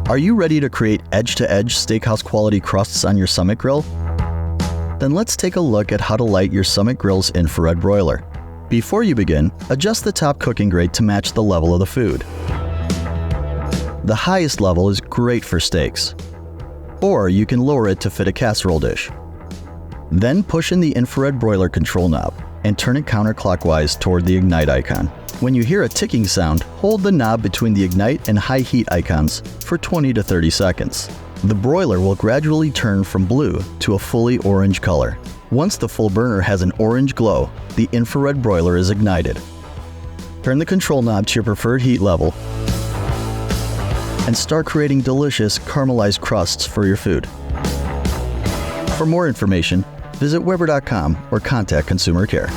Are you ready to create edge-to-edge steakhouse quality crusts on your Summit Grill? Then let's take a look at how to light your Summit Grill's infrared broiler. Before you begin, adjust the top cooking grate to match the level of the food. The highest level is great for steaks, or you can lower it to fit a casserole dish. Then push in the infrared broiler control knob and turn it counterclockwise toward the ignite icon. When you hear a ticking sound, hold the knob between the ignite and high heat icons for 20 to 30 seconds. The broiler will gradually turn from blue to a fully orange color. Once the full burner has an orange glow, the infrared broiler is ignited. Turn the control knob to your preferred heat level and start creating delicious caramelized crusts for your food. For more information, visit Weber.com or contact Consumer Care.